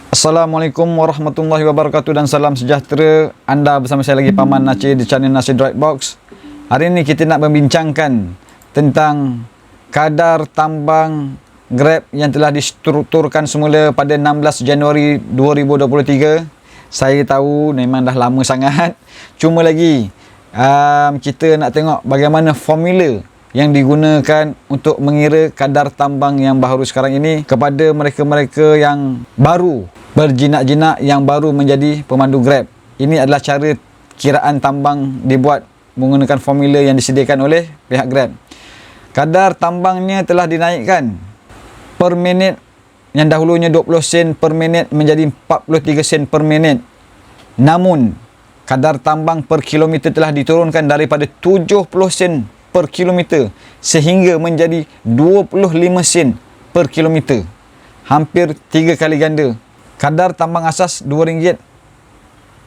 Assalamualaikum warahmatullahi wabarakatuh dan salam sejahtera. Anda bersama saya lagi Paman Aceh di channel Nasi Drivebox. Hari ini kita nak membincangkan tentang kadar tambang Grab yang telah distrukturkan semula pada 16 Januari 2023. Saya tahu memang dah lama sangat. Cuma lagi kita nak tengok bagaimana formula yang digunakan untuk mengira kadar tambang yang baru sekarang ini kepada mereka-mereka yang baru berjinak-jinak, yang baru menjadi pemandu Grab. Ini adalah cara kiraan tambang dibuat menggunakan formula yang disediakan oleh pihak Grab. Kadar tambangnya telah dinaikkan per minit, yang dahulunya 20 sen per minit menjadi 43 sen per minit. Namun kadar tambang per kilometer telah diturunkan daripada 70 sen per kilometer sehingga menjadi 25 sen per kilometer. Hampir 3 kali ganda. Kadar tambang asas RM2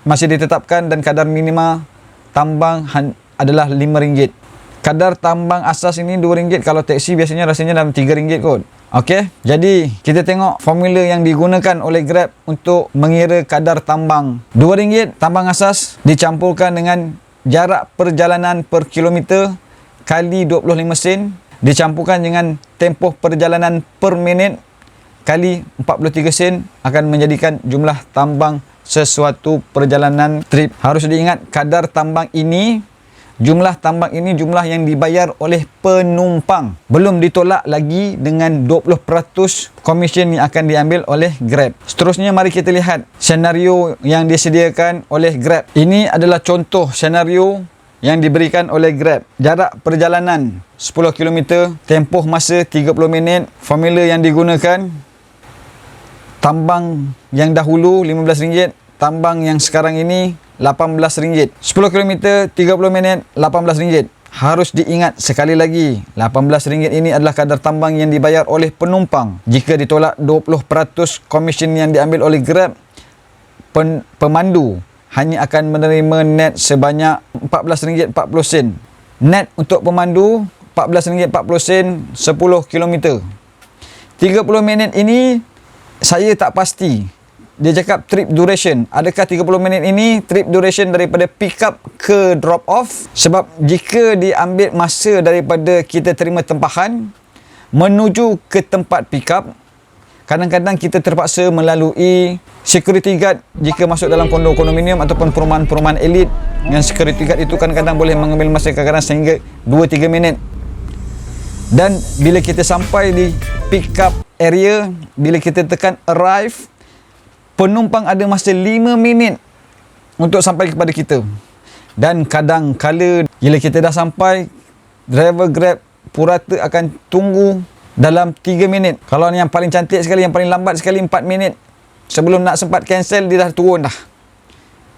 masih ditetapkan dan kadar minima tambang adalah RM5. Kadar tambang asas ini RM2. Kalau taksi biasanya rasanya dalam RM3 kot. Okey, jadi kita tengok formula yang digunakan oleh Grab untuk mengira kadar tambang. RM2 tambang asas dicampurkan dengan jarak perjalanan per kilometer kali 25 sen dicampurkan dengan tempoh perjalanan per minit kali 43 sen akan menjadikan jumlah tambang sesuatu perjalanan trip. Harus diingat kadar tambang ini, jumlah tambang ini jumlah yang dibayar oleh penumpang. Belum ditolak lagi dengan 20% komisen yang akan diambil oleh Grab. Seterusnya mari kita lihat senario yang disediakan oleh Grab. Ini adalah contoh senario yang diberikan oleh Grab. Jarak perjalanan 10 km, tempoh masa 30 minit. Formula yang digunakan, tambang yang dahulu RM15, tambang yang sekarang ini RM18. 10 km 30 minit RM18. Harus diingat sekali lagi, RM18 ini adalah kadar tambang yang dibayar oleh penumpang. Jika ditolak 20% komisen yang diambil oleh Grab, pemandu hanya akan menerima net sebanyak RM14.40. Net untuk pemandu RM14.40 10 km. 30 minit ini saya tak pasti. Dia cakap trip duration. Adakah 30 minit ini trip duration daripada pick up ke drop off? Sebab jika diambil masa daripada kita terima tempahan menuju ke tempat pick up, kadang-kadang kita terpaksa melalui security guard jika masuk dalam kondominium ataupun perumahan-perumahan elit. Yang security guard itu kadang-kadang boleh mengambil masa kadang-kadang sehingga 2-3 minit. Dan bila kita sampai di pick up area, bila kita tekan arrive, penumpang ada masa 5 minit untuk sampai kepada kita. Dan kadang-kala bila kita dah sampai, driver Grab purata akan tunggu dalam 3 minit. Kalau yang paling cantik sekali, yang paling lambat sekali 4 minit. Sebelum nak sempat cancel, dia dah turun dah.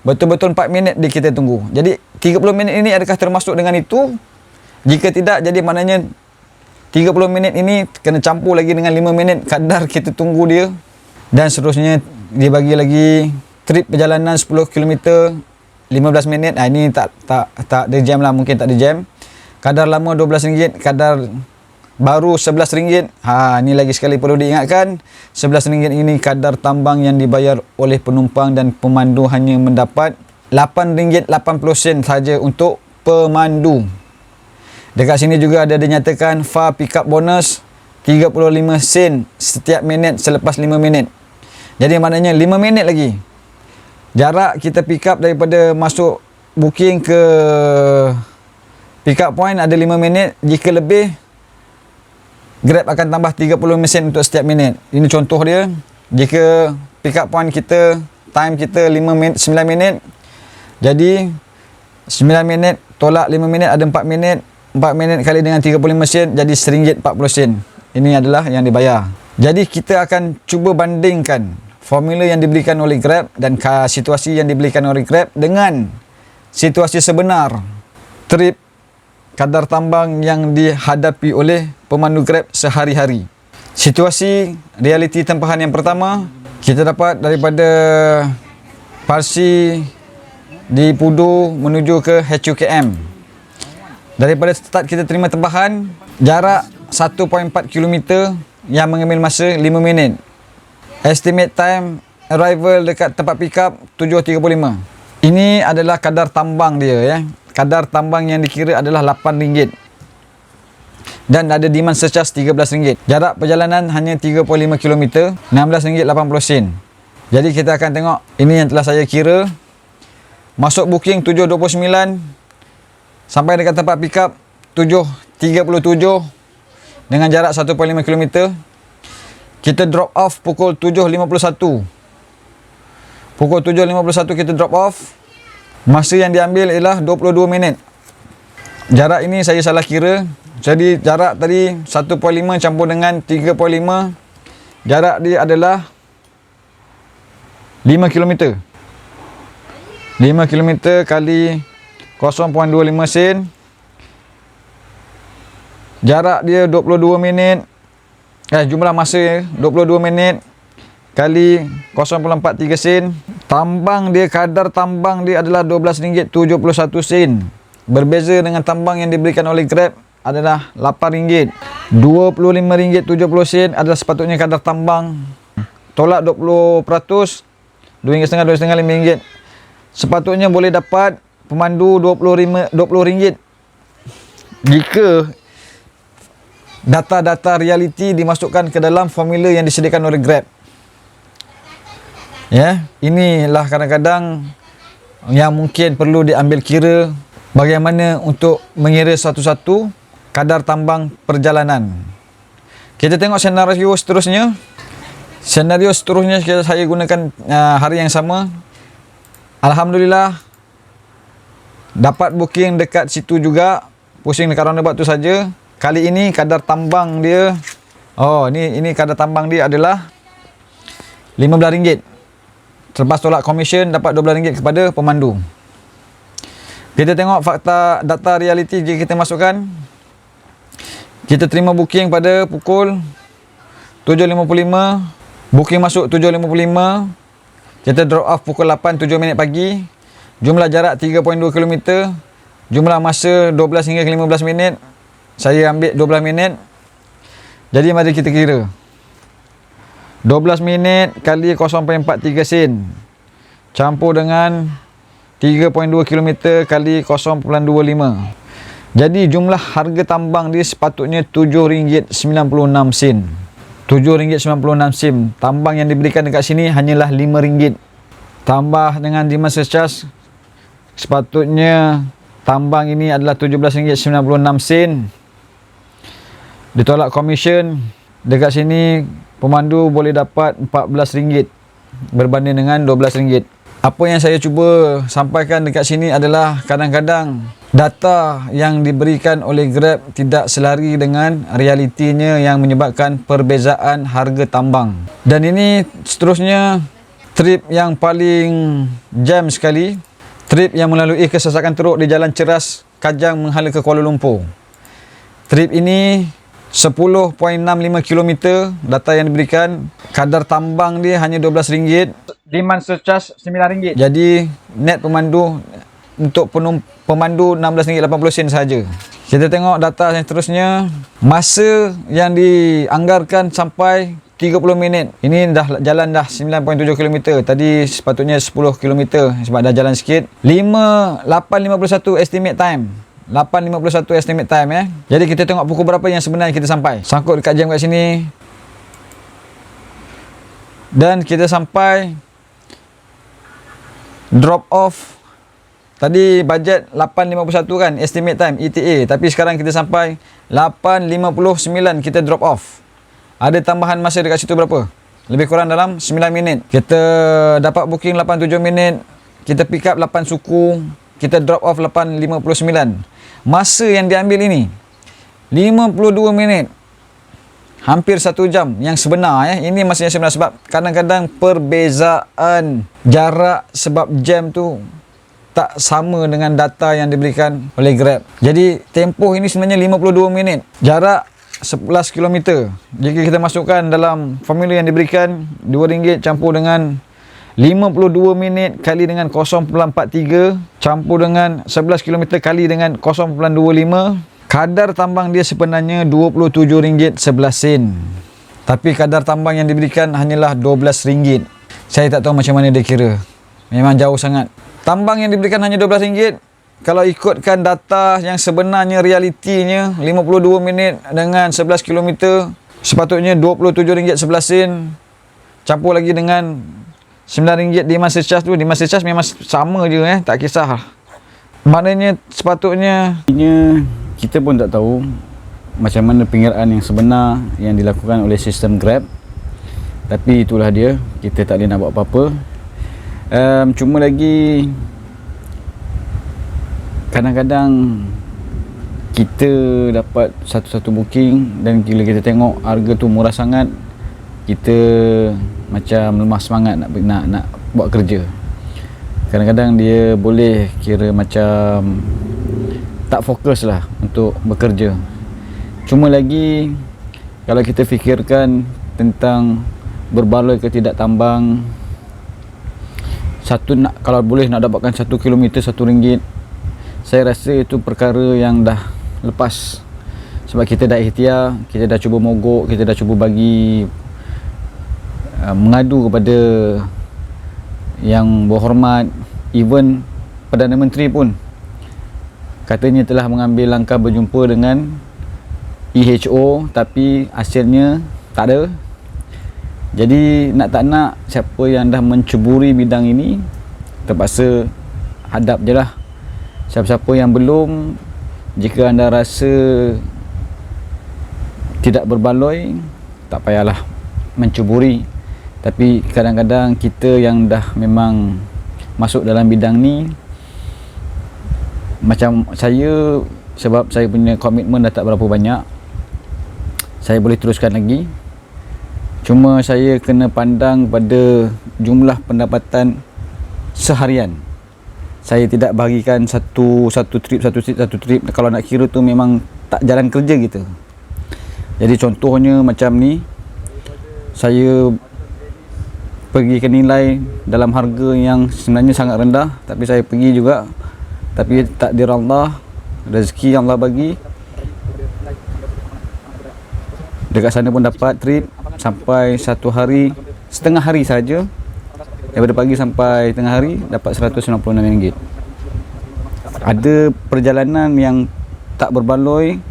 Betul-betul 4 minit dia kita tunggu. Jadi 30 minit ini adakah termasuk dengan itu? Jika tidak, jadi maknanya 30 minit ini kena campur lagi dengan 5 minit kadar kita tunggu dia. Dan seterusnya dia bagi lagi trip perjalanan 10 km 15 minit. Ini tak ada jam lah, mungkin tak ada jam. Kadar lama RM12, kadar baru RM11. Ini lagi sekali perlu diingatkan, RM11 ini kadar tambang yang dibayar oleh penumpang dan pemandu hanya mendapat RM8.80 saja untuk pemandu. Dekat sini juga ada dinyatakan far pickup bonus 35 sen setiap minit selepas 5 minit. Jadi maknanya 5 minit lagi. Jarak kita pick up daripada masuk booking ke pick up point ada 5 minit. Jika lebih, Grab akan tambah 30 sen untuk setiap minit. Ini contoh dia. Jika pick up point kita, time kita 9 minit. Jadi 9 minit tolak 5 minit ada 4 minit. 4 minit kali dengan 35 sen jadi RM1.40. Ini adalah yang dibayar. Jadi kita akan cuba bandingkan formula yang diberikan oleh Grab dan situasi yang diberikan oleh Grab dengan situasi sebenar trip kadar tambang yang dihadapi oleh pemandu Grab sehari-hari. Situasi realiti tempahan yang pertama, kita dapat daripada Parsi di Pudu menuju ke HUKM. Daripada start kita terima tempahan, jarak 1.4 km yang mengambil masa 5 minit. Estimate time arrival dekat tempat pick up 7.35. Ini adalah kadar tambang dia ya. Kadar tambang yang dikira adalah RM8 dan ada demand surcharge RM13. Jarak perjalanan hanya 3.5 km, RM16.80. Jadi kita akan tengok ini yang telah saya kira. Masuk booking 7.29, sampai dekat tempat pick up 7.37 dengan jarak 1.5 km. Kita drop off pukul 7.51. Pukul 7.51 kita drop off. Masa yang diambil ialah 22 minit. Jarak ini saya salah kira. Jadi jarak tadi 1.5 campur dengan 3.5, jarak dia adalah 5 km. 5 km kali 0.25 sen. Jarak dia 22 minit. Jumlah masa 22 minit kali 0.43 sen. Tambang dia, kadar tambang dia adalah RM12.71. Berbeza dengan tambang yang diberikan oleh Grab adalah RM8. RM25.70 adalah sepatutnya kadar tambang. Tolak 20%, RM2.50, RM2.50, RM5. Sepatutnya boleh dapat pemandu RM20 jika data-data realiti dimasukkan ke dalam formula yang disediakan oleh Grab. Ya, inilah kadang-kadang yang mungkin perlu diambil kira bagaimana untuk mengira satu-satu kadar tambang perjalanan. Kita tengok senario seterusnya. Senario seterusnya saya gunakan hari yang sama. Alhamdulillah dapat booking dekat situ juga. Pusing dekat roundabout tu saja. Kali ini kadar tambang dia, ini kadar tambang dia adalah RM15. Terlepas tolak komisen dapat RM12 kepada pemandu. Kita tengok fakta data realiti jika kita masukkan. Kita terima booking pada pukul 7.55. Booking masuk 7.55. Kita drop off pukul 8.07 pagi. Jumlah jarak 3.2 km. Jumlah masa 12 hingga 15 minit. Saya ambil 12 minit. Jadi mari kita kira. 12 minit kali 0.43 sen campur dengan 3.2 km kali 0.25. Jadi jumlah harga tambang dia sepatutnya RM7.96. RM7.96. Tambang yang diberikan dekat sini hanyalah RM5. Tambah dengan demand surcharge, sepatutnya tambang ini adalah RM17.96. Ditolak komisen, dekat sini pemandu boleh dapat RM14 berbanding dengan RM12. Apa yang saya cuba sampaikan dekat sini adalah kadang-kadang data yang diberikan oleh Grab tidak selari dengan realitinya yang menyebabkan perbezaan harga tambang. Dan ini seterusnya trip yang paling jam sekali. Trip yang melalui kesesakan teruk di Jalan Ceras, Kajang menghala ke Kuala Lumpur. Trip ini 10.65 km. Data yang diberikan, kadar tambang dia hanya RM12. Demand surcharge RM9. Jadi net pemandu untuk pemandu RM16.80 sahaja. Kita tengok data yang seterusnya. Masa yang dianggarkan sampai 30 minit. Ini dah jalan dah 9.7 km. Tadi sepatutnya 10 km sebab dah jalan sikit. 8.51 estimate time. 8.51 estimate time ya. Jadi kita tengok pukul berapa yang sebenarnya kita sampai. Sangkut dekat jam kat sini. Dan kita sampai drop off. Tadi bajet 8.51 kan estimate time ETA, tapi sekarang kita sampai 8.59 kita drop off. Ada tambahan masa dekat situ berapa? Lebih kurang dalam 9 minit. Kita dapat booking 8.7 minit. Kita pick up 8 suku. Kita drop off 8.59. Masa yang diambil ini 52 minit. Hampir 1 jam yang sebenar ya. Ini masa yang sebenar sebab kadang-kadang perbezaan jarak sebab jam tu tak sama dengan data yang diberikan oleh Grab. Jadi tempoh ini sebenarnya 52 minit. Jarak 11 km. Jika kita masukkan dalam formula yang diberikan, RM2 campur dengan 52 minit kali dengan 0.43 campur dengan 11 km kali dengan 0.25. Kadar tambang dia sebenarnya RM27.11. Tapi kadar tambang yang diberikan hanyalah RM12. Saya tak tahu macam mana dia kira. Memang jauh sangat. Tambang yang diberikan hanya RM12. Kalau ikutkan data yang sebenarnya, realitinya 52 minit dengan 11 km, sepatutnya RM27.11. Campur lagi dengan RM9 di masa charge tu. Di masa charge memang sama je, tak kisah. Maknanya sepatutnya kita pun tak tahu macam mana pengiraan yang sebenar yang dilakukan oleh sistem Grab. Tapi itulah dia, kita tak boleh nak buat apa-apa. Cuma lagi kadang-kadang kita dapat satu-satu booking dan bila kita tengok harga tu murah sangat, kita macam lemah semangat nak buat kerja. Kadang-kadang dia boleh kira macam tak fokus lah untuk bekerja. Cuma lagi kalau kita fikirkan tentang berbaloi ke tidak tambang, kalau boleh nak dapatkan 1 km RM1, saya rasa itu perkara yang dah lepas. Sebab kita dah ikhtiar, kita dah cuba mogok, kita dah cuba bagi mengadu kepada yang berhormat. Even Perdana Menteri pun katanya telah mengambil langkah berjumpa dengan EHO, tapi hasilnya tak ada. Jadi nak tak nak, siapa yang dah menceburi bidang ini terpaksa hadap je lah. Siapa-siapa yang belum, jika anda rasa tidak berbaloi, tak payahlah menceburi. Tapi kadang-kadang kita yang dah memang masuk dalam bidang ni, macam saya, sebab saya punya komitmen dah tak berapa banyak, saya boleh teruskan lagi. Cuma saya kena pandang pada jumlah pendapatan seharian. Saya tidak bahagikan satu trip. Kalau nak kira tu memang tak jalan kerja kita. Jadi contohnya macam ni, saya pergi ke nilai dalam harga yang sebenarnya sangat rendah, tapi saya pergi juga. Tapi takdir Allah, rezeki yang Allah bagi, dekat sana pun dapat trip sampai 1 hari, setengah hari saja, daripada pagi sampai tengah hari dapat RM196. Ada perjalanan yang tak berbaloi,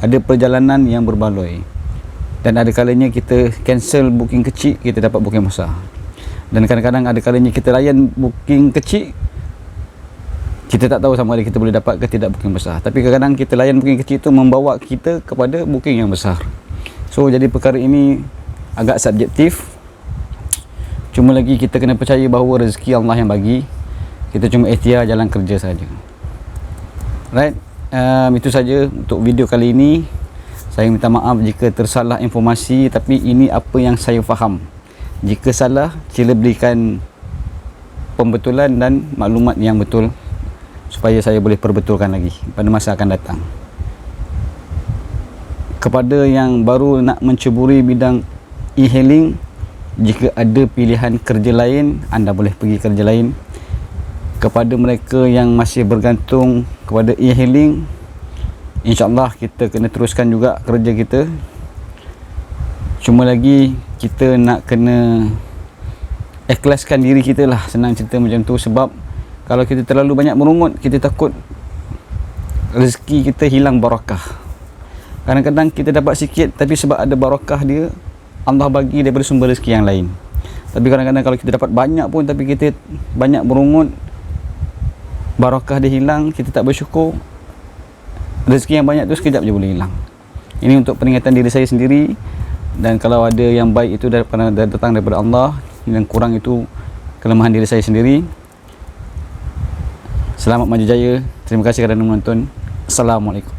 ada perjalanan yang berbaloi, dan ada kalanya kita cancel booking kecil, kita dapat booking besar. Dan kadang-kadang ada kalanya kita layan booking kecil, kita tak tahu sama ada kita boleh dapat ke tidak booking besar. Tapi kadang-kadang kita layan booking kecil tu membawa kita kepada booking yang besar. So jadi perkara ini agak subjektif. Cuma lagi kita kena percaya bahawa rezeki Allah yang bagi. Kita cuma ikhtiar jalan kerja saja. Right, itu saja untuk video kali ini. Saya minta maaf jika tersalah informasi, tapi ini apa yang saya faham. Jika salah, sila berikan pembetulan dan maklumat yang betul supaya saya boleh perbetulkan lagi pada masa akan datang. Kepada yang baru nak menceburi bidang e-hailing, jika ada pilihan kerja lain, anda boleh pergi kerja lain. Kepada mereka yang masih bergantung kepada e-hailing, InsyaAllah kita kena teruskan juga kerja kita. Cuma lagi kita nak kena ikhlaskan diri kita lah, senang cerita macam tu. Sebab kalau kita terlalu banyak merungut, kita takut rezeki kita hilang barakah. Kadang-kadang kita dapat sikit, tapi sebab ada barakah dia, Allah bagi daripada sumber rezeki yang lain. Tapi kadang-kadang kalau kita dapat banyak pun, tapi kita banyak merungut, barakah dia hilang, kita tak bersyukur, rezeki yang banyak tu sekejap je boleh hilang. Ini untuk peringatan diri saya sendiri. Dan kalau ada yang baik itu datang daripada Allah, yang kurang itu kelemahan diri saya sendiri. Selamat maju jaya. Terima kasih kerana menonton. Assalamualaikum.